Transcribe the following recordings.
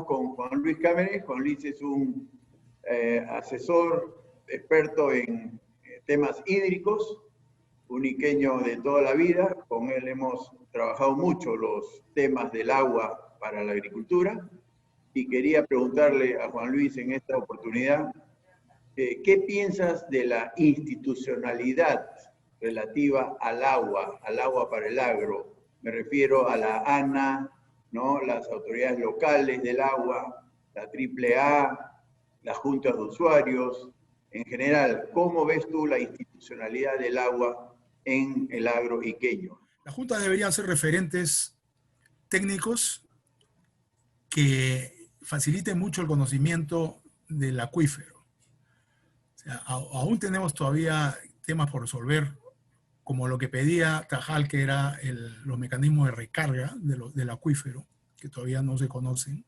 estamos con Juan Luis Cámenes. Juan Luis es un asesor experto en temas hídricos, un iqueño de toda la vida. Con él hemos trabajado mucho los temas del agua para la agricultura. Y quería preguntarle a Juan Luis en esta oportunidad, ¿qué piensas de la institucionalidad relativa al agua para el agro? Me refiero a la ANA, ¿no? Las autoridades locales del agua, la AAA, las juntas de usuarios. En general, ¿cómo ves tú la institucionalidad del agua en el agro iqueño? Las juntas deberían ser referentes técnicos que faciliten mucho el conocimiento del acuífero. O sea, aún tenemos todavía temas por resolver, como lo que pedía Tajal, que era los mecanismos de recarga del acuífero, que todavía no se conocen.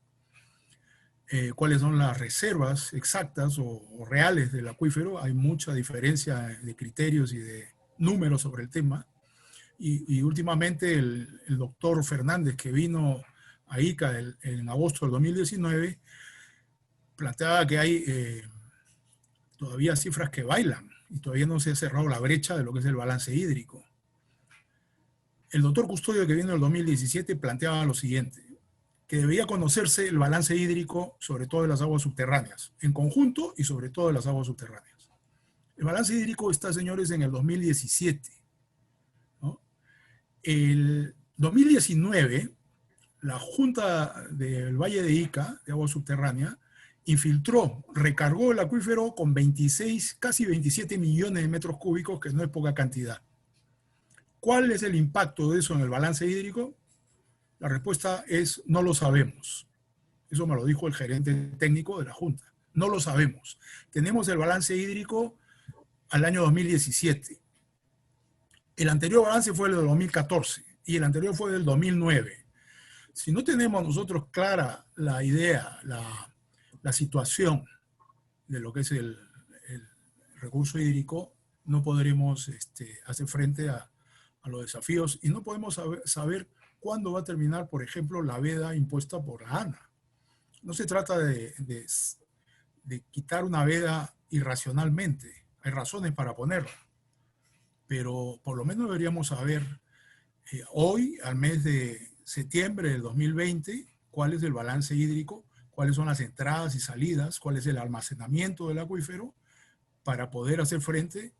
Cuáles son las reservas exactas o reales del acuífero. Hay mucha diferencia de criterios y de números sobre el tema. Y últimamente el doctor Fernández, que vino a ICA en agosto del 2019, planteaba que hay todavía cifras que bailan y todavía no se ha cerrado la brecha de lo que es el balance hídrico. El doctor Custodio, que vino en el 2017, planteaba lo siguiente, que debía conocerse el balance hídrico, sobre todo de las aguas subterráneas, en conjunto y sobre todo de las aguas subterráneas. El balance hídrico está, señores, en el 2017. ¿No? El 2019, la Junta del Valle de Ica, de agua subterránea, infiltró, recargó el acuífero con 26, casi 27 millones de metros cúbicos, que no es poca cantidad. ¿Cuál es el impacto de eso en el balance hídrico? La respuesta es: no lo sabemos. Eso me lo dijo el gerente técnico de la Junta. No lo sabemos. Tenemos el balance hídrico al año 2017. El anterior balance fue el de 2014 y el anterior fue del 2009. Si no tenemos nosotros clara la idea, la situación de lo que es el recurso hídrico, no podremos hacer frente a los desafíos y no podemos saber cuándo va a terminar, por ejemplo, la veda impuesta por la ANA. No se trata de quitar una veda irracionalmente. Hay razones para ponerla. Pero por lo menos deberíamos saber hoy, al mes de septiembre del 2020, cuál es el balance hídrico, cuáles son las entradas y salidas, cuál es el almacenamiento del acuífero, para poder hacer frente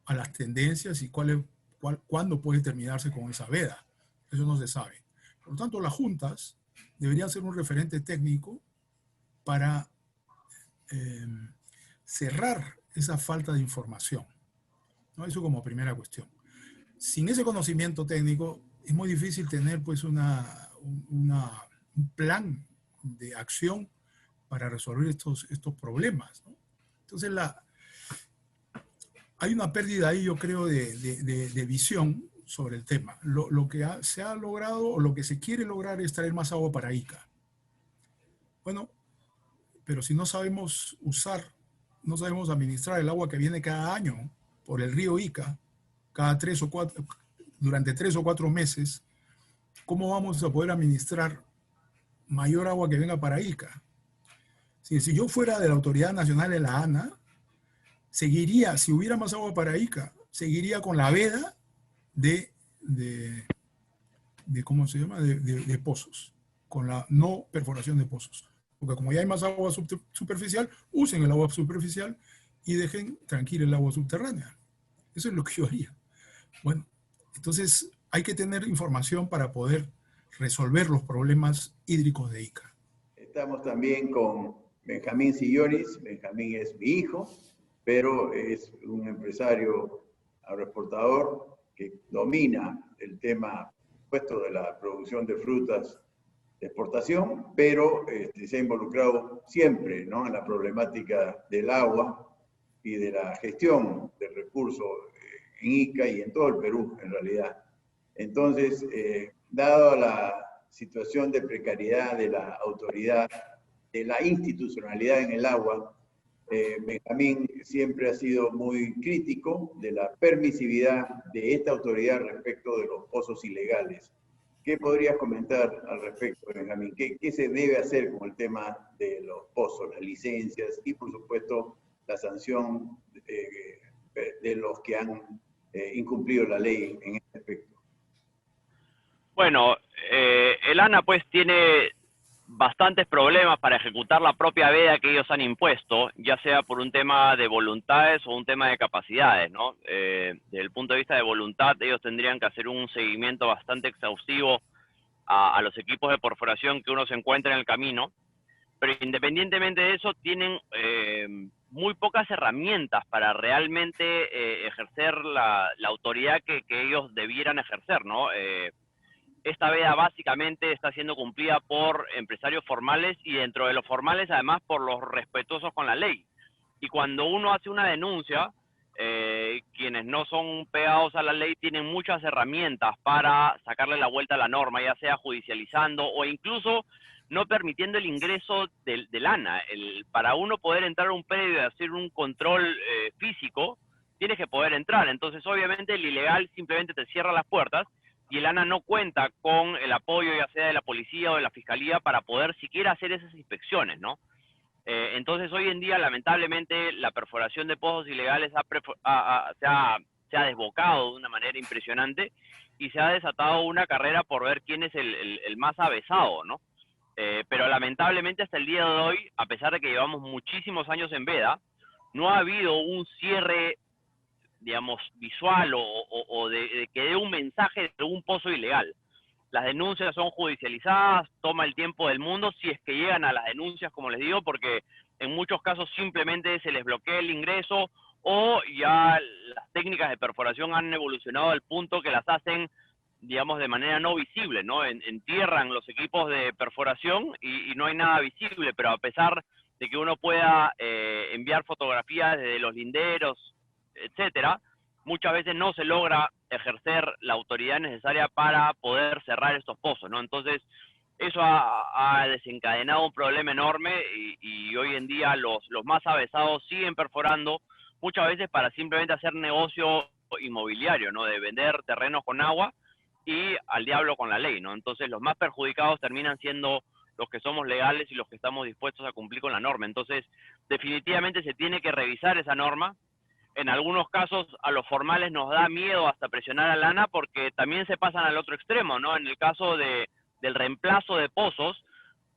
a las tendencias y cuándo puede terminarse con esa veda. Eso no se sabe. Por lo tanto, las juntas deberían ser un referente técnico para cerrar esa falta de información, ¿no? Eso como primera cuestión. Sin ese conocimiento técnico es muy difícil tener pues un plan de acción para resolver estos problemas, ¿no? Entonces hay una pérdida ahí, yo creo, de visión sobre el tema. Lo que se ha logrado o lo que se quiere lograr es traer más agua para Ica. Bueno, pero si no sabemos no sabemos administrar el agua que viene cada año por el río Ica, durante 3 o 4 meses, ¿cómo vamos a poder administrar mayor agua que venga para Ica? Si yo fuera de la Autoridad Nacional de la ANA, seguiría, si hubiera más agua para Ica, seguiría con la veda ¿cómo se llama? De pozos, con la no perforación de pozos. Porque como ya hay más agua superficial, usen el agua superficial y dejen tranquila el agua subterránea. Eso es lo que yo haría. Bueno, entonces hay que tener información para poder resolver los problemas hídricos de Ica. Estamos también con Benjamín Silloris. Benjamín es mi hijo, pero es un empresario agroexportador que domina el tema puesto de la producción de frutas de exportación, pero se ha involucrado siempre, ¿no?, en la problemática del agua y de la gestión del recurso en Ica y en todo el Perú, en realidad. Entonces, dado la situación de precariedad de la autoridad, de la institucionalidad en el agua, Benjamín siempre ha sido muy crítico de la permisividad de esta autoridad respecto de los pozos ilegales. ¿Qué podrías comentar al respecto, Benjamín? ¿Qué se debe hacer con el tema de los pozos, las licencias y, por supuesto, la sanción de los que han incumplido la ley en este aspecto? Bueno, el ANA pues tiene bastantes problemas para ejecutar la propia veda que ellos han impuesto, ya sea por un tema de voluntades o un tema de capacidades, ¿no? Desde el punto de vista de voluntad, ellos tendrían que hacer un seguimiento bastante exhaustivo a los equipos de perforación que uno se encuentra en el camino, pero independientemente de eso, tienen muy pocas herramientas para realmente ejercer la autoridad que ellos debieran ejercer, ¿no? Esta veda básicamente está siendo cumplida por empresarios formales y dentro de los formales además por los respetuosos con la ley. Y cuando uno hace una denuncia, quienes no son pegados a la ley tienen muchas herramientas para sacarle la vuelta a la norma, ya sea judicializando o incluso no permitiendo el ingreso del ANA. Para uno poder entrar a un predio y hacer un control físico, tienes que poder entrar. Entonces obviamente el ilegal simplemente te cierra las puertas y el ANA no cuenta con el apoyo ya sea de la policía o de la fiscalía para poder siquiera hacer esas inspecciones, ¿no? Entonces hoy en día lamentablemente la perforación de pozos ilegales se ha desbocado de una manera impresionante y se ha desatado una carrera por ver quién es el más avesado, ¿no? Pero lamentablemente hasta el día de hoy, a pesar de que llevamos muchísimos años en veda, no ha habido un cierre, digamos, visual o de que dé un mensaje de un pozo ilegal. Las denuncias son judicializadas, toma el tiempo del mundo, si es que llegan a las denuncias, como les digo, porque en muchos casos simplemente se les bloquea el ingreso o ya las técnicas de perforación han evolucionado al punto que las hacen, digamos, de manera no visible, ¿no? Entierran los equipos de perforación y no hay nada visible, pero a pesar de que uno pueda enviar fotografías desde los linderos, etcétera, muchas veces no se logra ejercer la autoridad necesaria para poder cerrar estos pozos, ¿no? Entonces, eso ha desencadenado un problema enorme y hoy en día los más avesados siguen perforando, muchas veces para simplemente hacer negocio inmobiliario, ¿no? De vender terrenos con agua y al diablo con la ley, ¿no? Entonces, los más perjudicados terminan siendo los que somos legales y los que estamos dispuestos a cumplir con la norma. Entonces, definitivamente se tiene que revisar esa norma. En algunos casos a los formales nos da miedo hasta presionar al ANA porque también se pasan al otro extremo, ¿no? En el caso del reemplazo de pozos,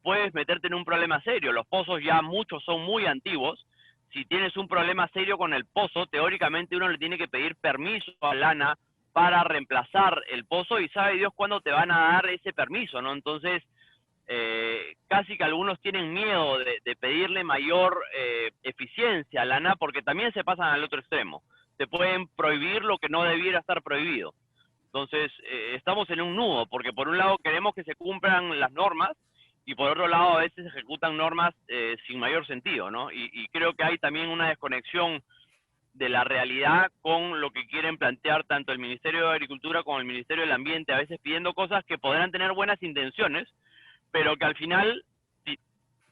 puedes meterte en un problema serio. Los pozos ya muchos son muy antiguos. Si tienes un problema serio con el pozo, teóricamente uno le tiene que pedir permiso al ANA para reemplazar el pozo y sabe Dios cuándo te van a dar ese permiso, ¿no? Entonces, casi que algunos tienen miedo de pedirle mayor eficiencia a la ANA porque también se pasan al otro extremo. Te pueden prohibir lo que no debiera estar prohibido. Entonces, estamos en un nudo, porque por un lado queremos que se cumplan las normas y por otro lado a veces se ejecutan normas sin mayor sentido, ¿no? Y creo que hay también una desconexión de la realidad con lo que quieren plantear tanto el Ministerio de Agricultura como el Ministerio del Ambiente, a veces pidiendo cosas que podrán tener buenas intenciones, pero que al final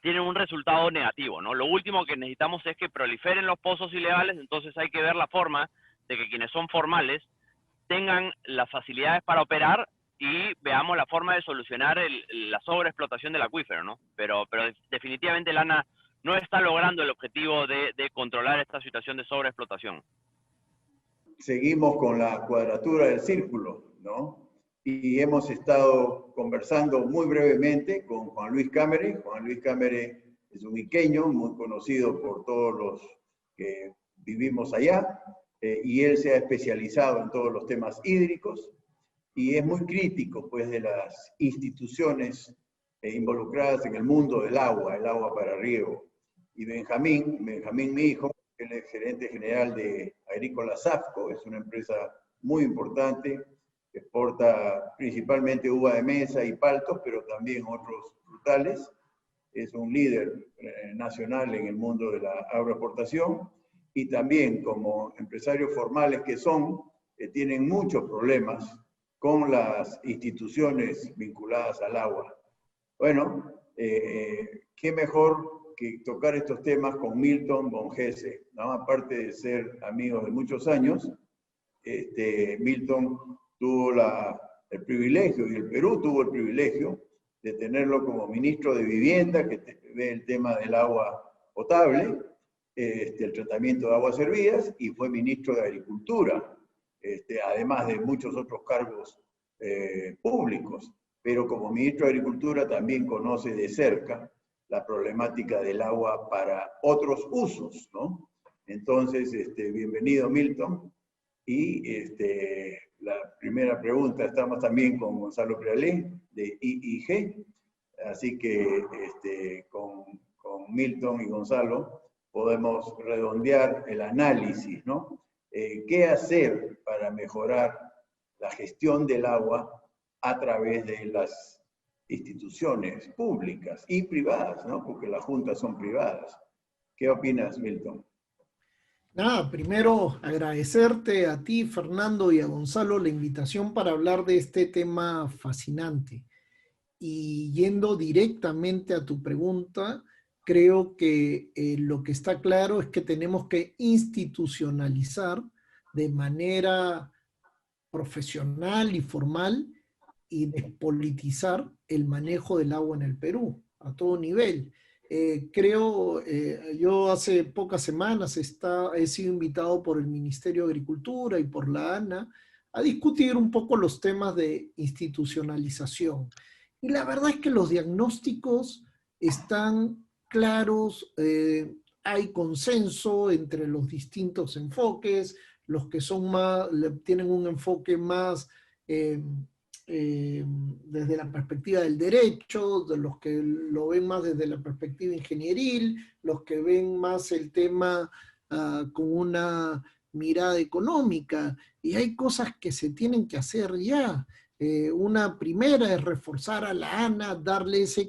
tienen un resultado negativo, ¿no? Lo último que necesitamos es que proliferen los pozos ilegales, entonces hay que ver la forma de que quienes son formales tengan las facilidades para operar y veamos la forma de solucionar la sobreexplotación del acuífero, ¿no? Pero definitivamente el ANA no está logrando el objetivo de controlar esta situación de sobreexplotación. Seguimos con la cuadratura del círculo, ¿no? Y hemos estado conversando muy brevemente con Juan Luis Cámere. Juan Luis Cámere es un iqueño muy conocido por todos los que vivimos allá, y él se ha especializado en todos los temas hídricos y es muy crítico pues de las instituciones involucradas en el mundo del agua, el agua para riego. Y Benjamín, mi hijo, él es gerente general de Agrícola Safco, es una empresa muy importante, exporta principalmente uva de mesa y paltos, pero también otros frutales. Es un líder nacional en el mundo de la agroexportación y también como empresarios formales que son, tienen muchos problemas con las instituciones vinculadas al agua. Bueno, qué mejor que tocar estos temas con Milton Bongese, ¿no? Aparte de ser amigos de muchos años, Milton tuvo la el privilegio, y el Perú tuvo el privilegio de tenerlo como ministro de Vivienda, que ve el tema del agua potable, el tratamiento de aguas servidas, y fue ministro de Agricultura, además de muchos otros cargos públicos. Pero como ministro de Agricultura también conoce de cerca la problemática del agua para otros usos, ¿no? Entonces, bienvenido Milton. Y la primera pregunta, estamos también con Gonzalo Prealé, de IIG, así que con Milton y Gonzalo podemos redondear el análisis, ¿no? ¿Qué hacer para mejorar la gestión del agua a través de las instituciones públicas y privadas, ¿no? Porque las juntas son privadas. ¿Qué opinas, Milton? Nada, primero agradecerte a ti, Fernando, y a Gonzalo la invitación para hablar de este tema fascinante. Y yendo directamente a tu pregunta, creo que lo que está claro es que tenemos que institucionalizar de manera profesional y formal y despolitizar el manejo del agua en el Perú, a todo nivel. Yo hace pocas semanas he sido invitado por el Ministerio de Agricultura y por la ANA a discutir un poco los temas de institucionalización. Y la verdad es que los diagnósticos están claros, hay consenso entre los distintos enfoques, los que son más, tienen un enfoque más desde la perspectiva del derecho, de los que lo ven más desde la perspectiva ingenieril, los que ven más el tema con una mirada económica, y hay cosas que se tienen que hacer ya. Una primera es reforzar a la ANA, darle esa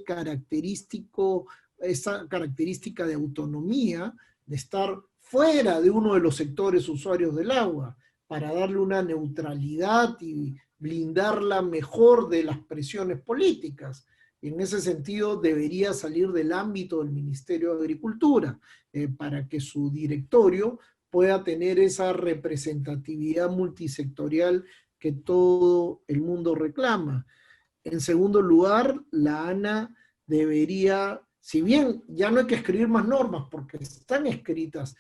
característica de autonomía, de estar fuera de uno de los sectores usuarios del agua, para darle una neutralidad y blindarla mejor de las presiones políticas. En ese sentido, debería salir del ámbito del Ministerio de Agricultura para que su directorio pueda tener esa representatividad multisectorial que todo el mundo reclama. En segundo lugar, la ANA debería, si bien ya no hay que escribir más normas porque están escritas,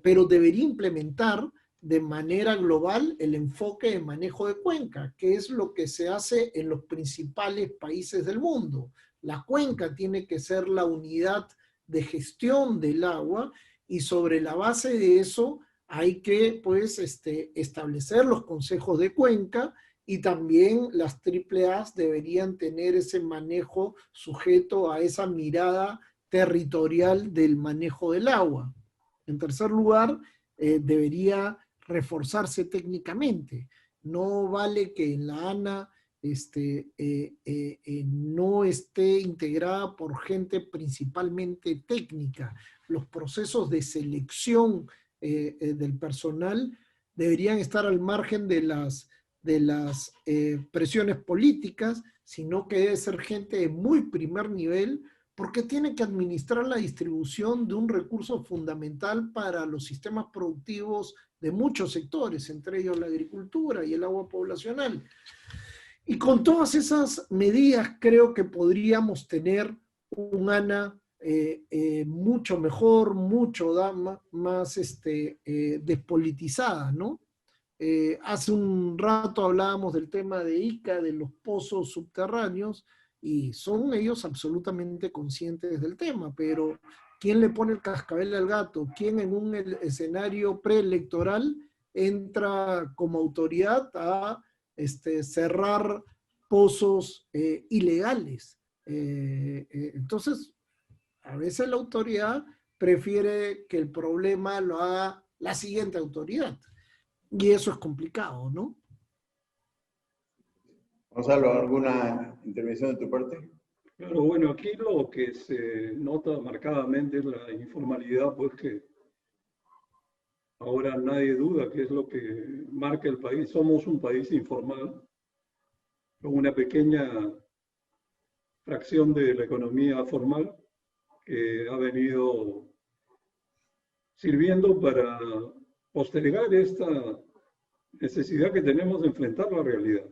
pero debería implementar de manera global el enfoque de manejo de cuenca, que es lo que se hace en los principales países del mundo. La cuenca tiene que ser la unidad de gestión del agua y sobre la base de eso hay que pues, establecer los consejos de cuenca y también las AAAs deberían tener ese manejo sujeto a esa mirada territorial del manejo del agua. En tercer lugar, debería reforzarse técnicamente. No vale que en la ANA no esté integrada por gente principalmente técnica. Los procesos de selección del personal deberían estar al margen de las presiones políticas, sino que debe ser gente de muy primer nivel, porque tiene que administrar la distribución de un recurso fundamental para los sistemas productivos de muchos sectores, entre ellos la agricultura y el agua poblacional. Y con todas esas medidas creo que podríamos tener un ANA mucho mejor, mucho más despolitizada, ¿no? Hace un rato hablábamos del tema de Ica, de los pozos subterráneos, y son ellos absolutamente conscientes del tema, pero ¿quién le pone el cascabel al gato? ¿Quién en un escenario preelectoral entra como autoridad a cerrar pozos ilegales? Entonces, a veces la autoridad prefiere que el problema lo haga la siguiente autoridad. Y eso es complicado, ¿no? Gonzalo, ¿alguna intervención de tu parte? Claro, bueno, aquí lo que se nota marcadamente es la informalidad, pues que ahora nadie duda que es lo que marca el país. Somos un país informal, con una pequeña fracción de la economía formal que ha venido sirviendo para postergar esta necesidad que tenemos de enfrentar la realidad.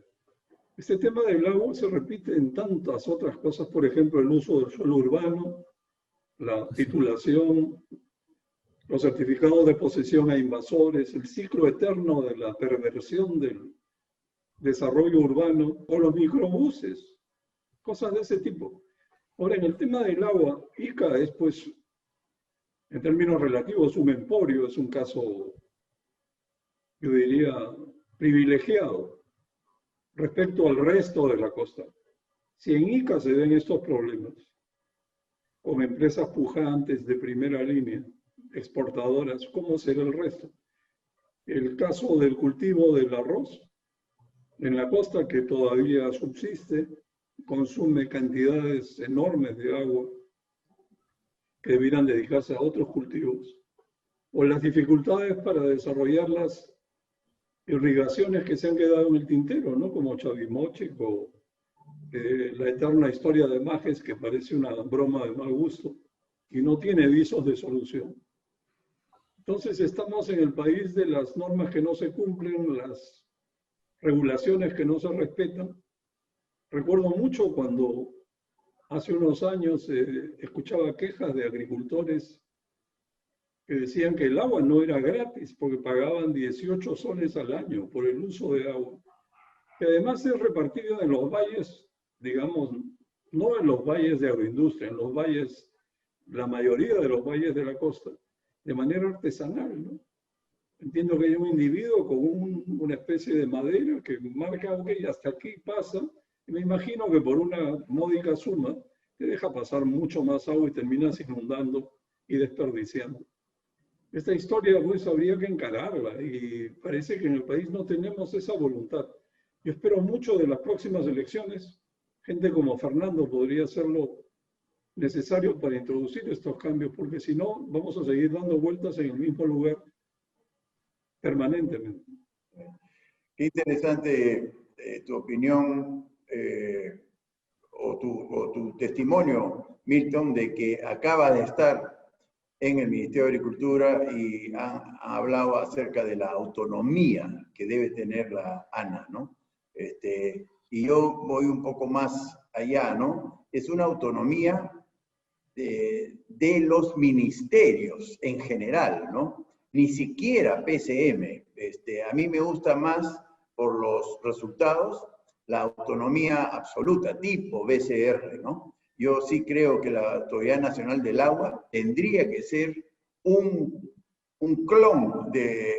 Este tema del agua se repite en tantas otras cosas, por ejemplo, el uso del suelo urbano, la titulación, los certificados de posesión a invasores, el ciclo eterno de la perversión del desarrollo urbano o los microbuses, cosas de ese tipo. Ahora, en el tema del agua, Ica es, pues, en términos relativos, un emporio, es un caso, yo diría, privilegiado respecto al resto de la costa. Si en Ica se ven estos problemas, con empresas pujantes de primera línea, exportadoras, ¿cómo será el resto? El caso del cultivo del arroz en la costa, que todavía subsiste, consume cantidades enormes de agua que debieran dedicarse a otros cultivos, o las dificultades para desarrollar las irrigaciones que se han quedado en el tintero, ¿no? Como Chavimochic o la eterna historia de Majes, que parece una broma de mal gusto y no tiene visos de solución. Entonces estamos en el país de las normas que no se cumplen, las regulaciones que no se respetan. Recuerdo mucho cuando hace unos años escuchaba quejas de agricultores que decían que el agua no era gratis porque pagaban 18 soles al año por el uso de agua, que además es repartido en los valles, digamos, no en los valles de agroindustria, en los valles, la mayoría de los valles de la costa, de manera artesanal, ¿no? Entiendo que hay un individuo con una especie de madera que marca, ok, hasta aquí pasa, y me imagino que por una módica suma te deja pasar mucho más agua y terminas inundando y desperdiciando. Esta historia pues habría que encararla y parece que en el país no tenemos esa voluntad. Yo espero mucho de las próximas elecciones. Gente como Fernando podría ser lo necesario para introducir estos cambios, porque si no, vamos a seguir dando vueltas en el mismo lugar permanentemente. Qué interesante tu opinión o tu testimonio, Milton, de que acaba de estar en el Ministerio de Agricultura y ha hablado acerca de la autonomía que debe tener la ANA, ¿no? Y yo voy un poco más allá, ¿no? Es una autonomía de los ministerios en general, ¿no? Ni siquiera PCM. A mí me gusta más, por los resultados, la autonomía absoluta, tipo BCR, ¿no? Yo sí creo que la Autoridad Nacional del Agua tendría que ser un clon,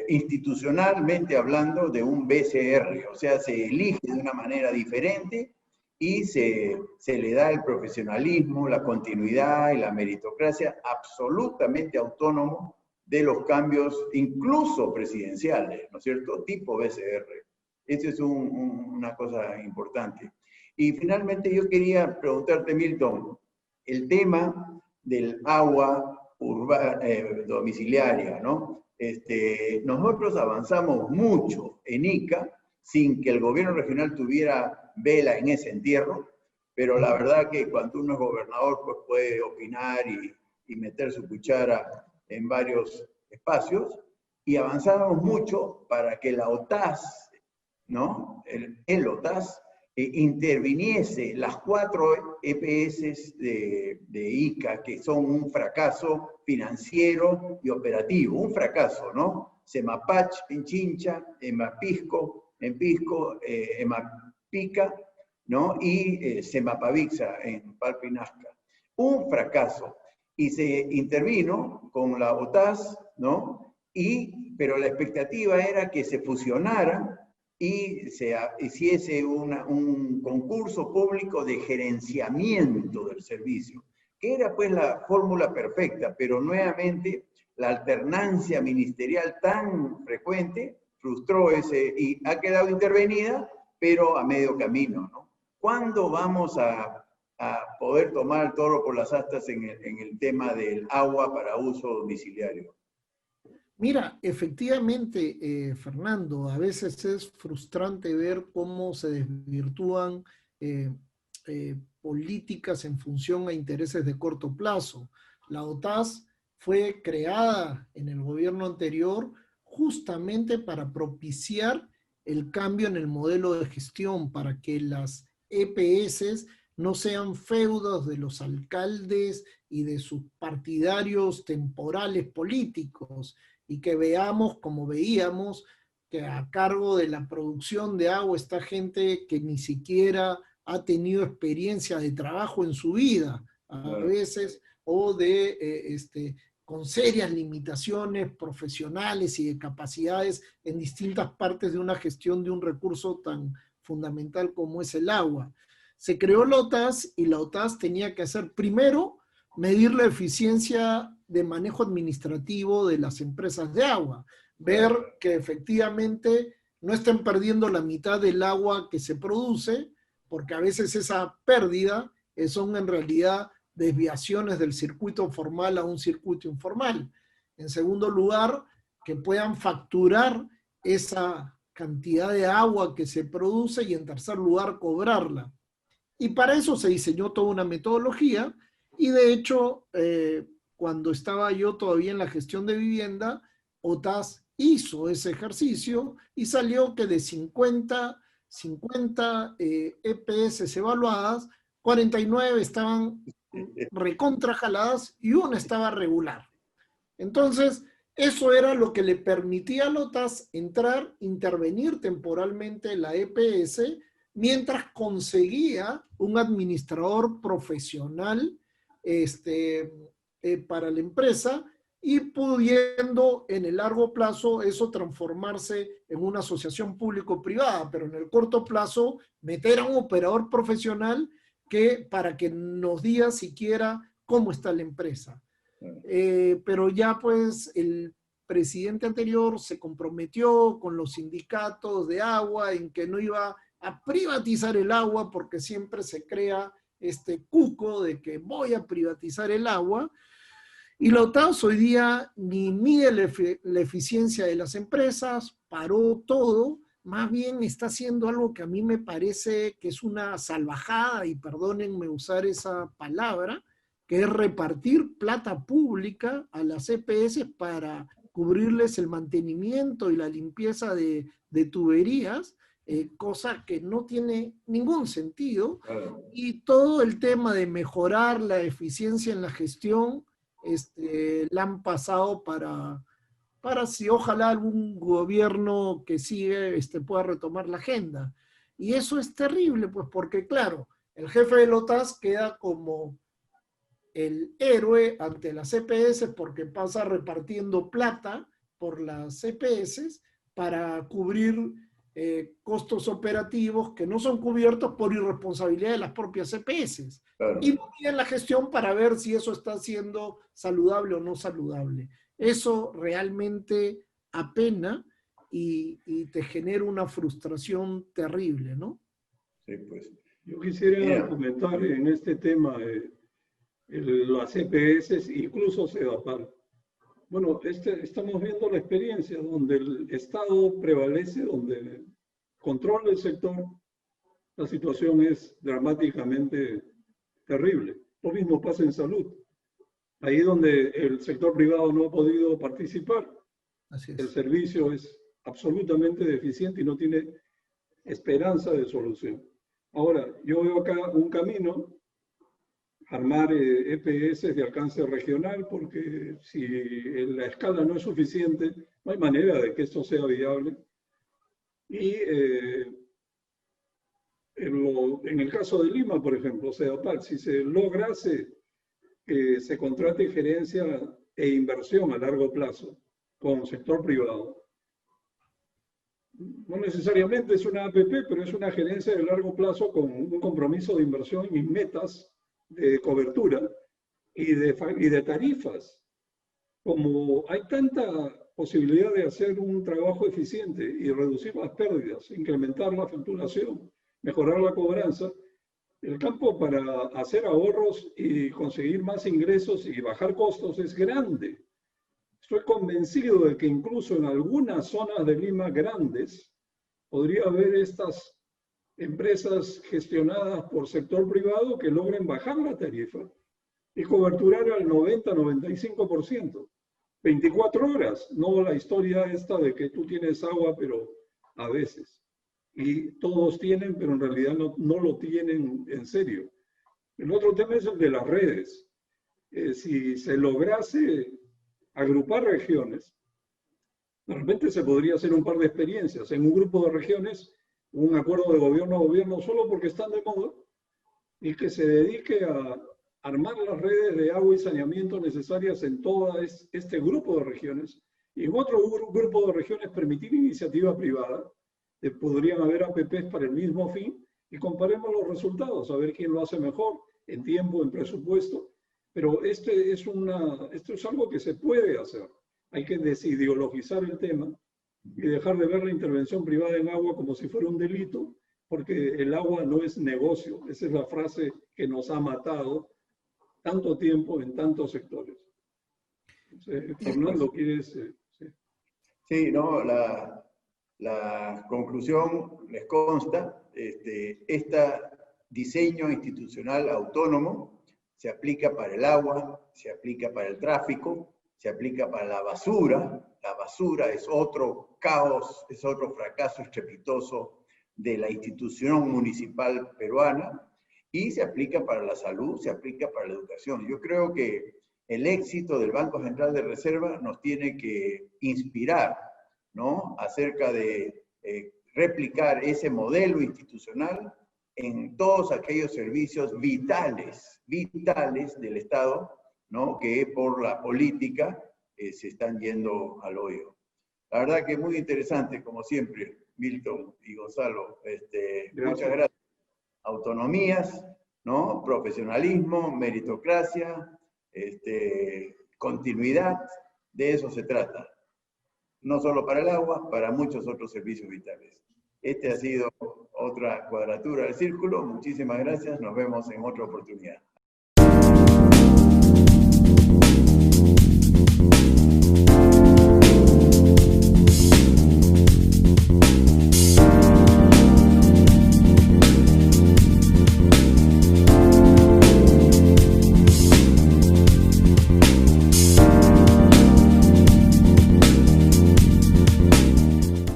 institucionalmente hablando, de un BCR. O sea, se elige de una manera diferente y se le da el profesionalismo, la continuidad y la meritocracia absolutamente autónomo de los cambios, incluso presidenciales, ¿no es cierto? Tipo BCR. Eso es una cosa importante. Y finalmente yo quería preguntarte, Milton, el tema del agua domiciliaria, ¿no? Nosotros avanzamos mucho en Ica sin que el gobierno regional tuviera vela en ese entierro, pero la verdad que cuando uno es gobernador pues puede opinar y meter su cuchara en varios espacios, y avanzamos mucho para que la OTAS, ¿no? El OTAS interviniese las 4 EPS de Ica, que son un fracaso financiero y operativo, un fracaso, ¿no? Semapach en Chincha, Emapisco en Pisco, Emapica, ¿no? Y Semapavixa en Palpinasca. Un fracaso. Y se intervino con la OTAS, ¿no? Pero la expectativa era que se fusionaran y se hiciese un concurso público de gerenciamiento del servicio, que era pues la fórmula perfecta, pero nuevamente la alternancia ministerial tan frecuente frustró y ha quedado intervenida, pero a medio camino, ¿no? ¿Cuándo vamos a poder tomar el toro por las astas en el tema del agua para uso domiciliario? Mira, efectivamente, Fernando, a veces es frustrante ver cómo se desvirtúan políticas en función a intereses de corto plazo. La OTAS fue creada en el gobierno anterior justamente para propiciar el cambio en el modelo de gestión para que las EPS no sean feudos de los alcaldes y de sus partidarios temporales políticos, y que veamos, como veíamos, que a cargo de la producción de agua está gente que ni siquiera ha tenido experiencia de trabajo en su vida, a veces, o con serias limitaciones profesionales y de capacidades en distintas partes de una gestión de un recurso tan fundamental como es el agua. Se creó la OTAS, y la OTAS tenía que hacer, primero, medir la eficiencia de manejo administrativo de las empresas de agua, ver que efectivamente no estén perdiendo la mitad del agua que se produce, porque a veces esa pérdida son en realidad desviaciones del circuito formal a un circuito informal. En segundo lugar, que puedan facturar esa cantidad de agua que se produce, y en tercer lugar, cobrarla. Y para eso se diseñó toda una metodología, y de hecho, cuando estaba yo todavía en la gestión de vivienda, OTAS hizo ese ejercicio y salió que de 50 EPS evaluadas, 49 estaban recontrajaladas y una estaba regular. Entonces, eso era lo que le permitía a la OTAS entrar, intervenir temporalmente en la EPS, mientras conseguía un administrador profesional para la empresa, y pudiendo en el largo plazo eso transformarse en una asociación público-privada, pero en el corto plazo meter a un operador profesional para que nos diga siquiera cómo está la empresa. Pero ya pues el presidente anterior se comprometió con los sindicatos de agua en que no iba a privatizar el agua, porque siempre se crea este cuco de que voy a privatizar el agua. Y la OTAS hoy día ni mide la eficiencia de las empresas, paró todo, más bien está haciendo algo que a mí me parece que es una salvajada, y perdónenme usar esa palabra, que es repartir plata pública a las EPS para cubrirles el mantenimiento y la limpieza de tuberías, cosa que no tiene ningún sentido. Y todo el tema de mejorar la eficiencia en la gestión, la han pasado para si ojalá algún gobierno que sigue pueda retomar la agenda. Y eso es terrible, pues, porque claro, el jefe de la OTAS queda como el héroe ante las EPS porque pasa repartiendo plata por las EPS para cubrir costos operativos que no son cubiertos por irresponsabilidad de las propias EPS. Claro. Y no miden la gestión para ver si eso está siendo saludable o no saludable. Eso realmente apena y te genera una frustración terrible, ¿no? Sí, pues. Yo quisiera comentar en este tema las EPS, incluso Sedapal. Bueno, estamos viendo la experiencia donde el Estado prevalece, donde controla el sector. La situación es dramáticamente terrible. Lo mismo pasa en salud. Ahí donde el sector privado no ha podido participar, así es, el servicio es absolutamente deficiente y no tiene esperanza de solución. Ahora, yo veo acá un camino, armar EPS de alcance regional, porque si la escala no es suficiente, no hay manera de que esto sea viable. Y en el caso de Lima, por ejemplo, Sedapal, si se lograse que se contrate gerencia e inversión a largo plazo con sector privado, no necesariamente es una APP, pero es una gerencia de largo plazo con un compromiso de inversión y metas de cobertura y de tarifas. Como hay tanta posibilidad de hacer un trabajo eficiente y reducir las pérdidas, incrementar la facturación, mejorar la cobranza, el campo para hacer ahorros y conseguir más ingresos y bajar costos es grande. Estoy convencido de que incluso en algunas zonas de Lima grandes podría haber estas empresas gestionadas por sector privado que logren bajar la tarifa y coberturar al 90-95%. 24 horas, no la historia esta de que tú tienes agua pero a veces. Y todos tienen, pero en realidad no lo tienen en serio. El otro tema es el de las redes. Si se lograse agrupar regiones, de repente se podría hacer un par de experiencias. En un grupo de regiones, un acuerdo de gobierno a gobierno solo porque están de moda, y que se dedique a armar las redes de agua y saneamiento necesarias en todo este grupo de regiones, y en otro grupo de regiones permitir iniciativa privada. Podrían haber APPs para el mismo fin, y comparemos los resultados, a ver quién lo hace mejor, en tiempo, en presupuesto. Pero esto es algo que se puede hacer. Hay que desideologizar el tema y dejar de ver la intervención privada en agua como si fuera un delito, porque el agua no es negocio. Esa es la frase que nos ha matado tanto tiempo en tantos sectores. Fernando, ¿quieres? Sí. Sí, no, la conclusión les consta. Este diseño institucional autónomo se aplica para el agua, se aplica para el tráfico, se aplica para la basura. La basura es otro caos, es otro fracaso estrepitoso de la institución municipal peruana, y se aplica para la salud, se aplica para la educación. Yo creo que el éxito del Banco Central de Reserva nos tiene que inspirar, ¿no?, acerca de replicar ese modelo institucional en todos aquellos servicios vitales del Estado, ¿no?, que por la política se están yendo al hoyo. La verdad que es muy interesante, como siempre, Milton y Gonzalo. Muchas gracias. Autonomías, ¿no?, profesionalismo, meritocracia, continuidad, de eso se trata. No solo para el agua, para muchos otros servicios vitales. Ha sido otra cuadratura del círculo. Muchísimas gracias. Nos vemos en otra oportunidad.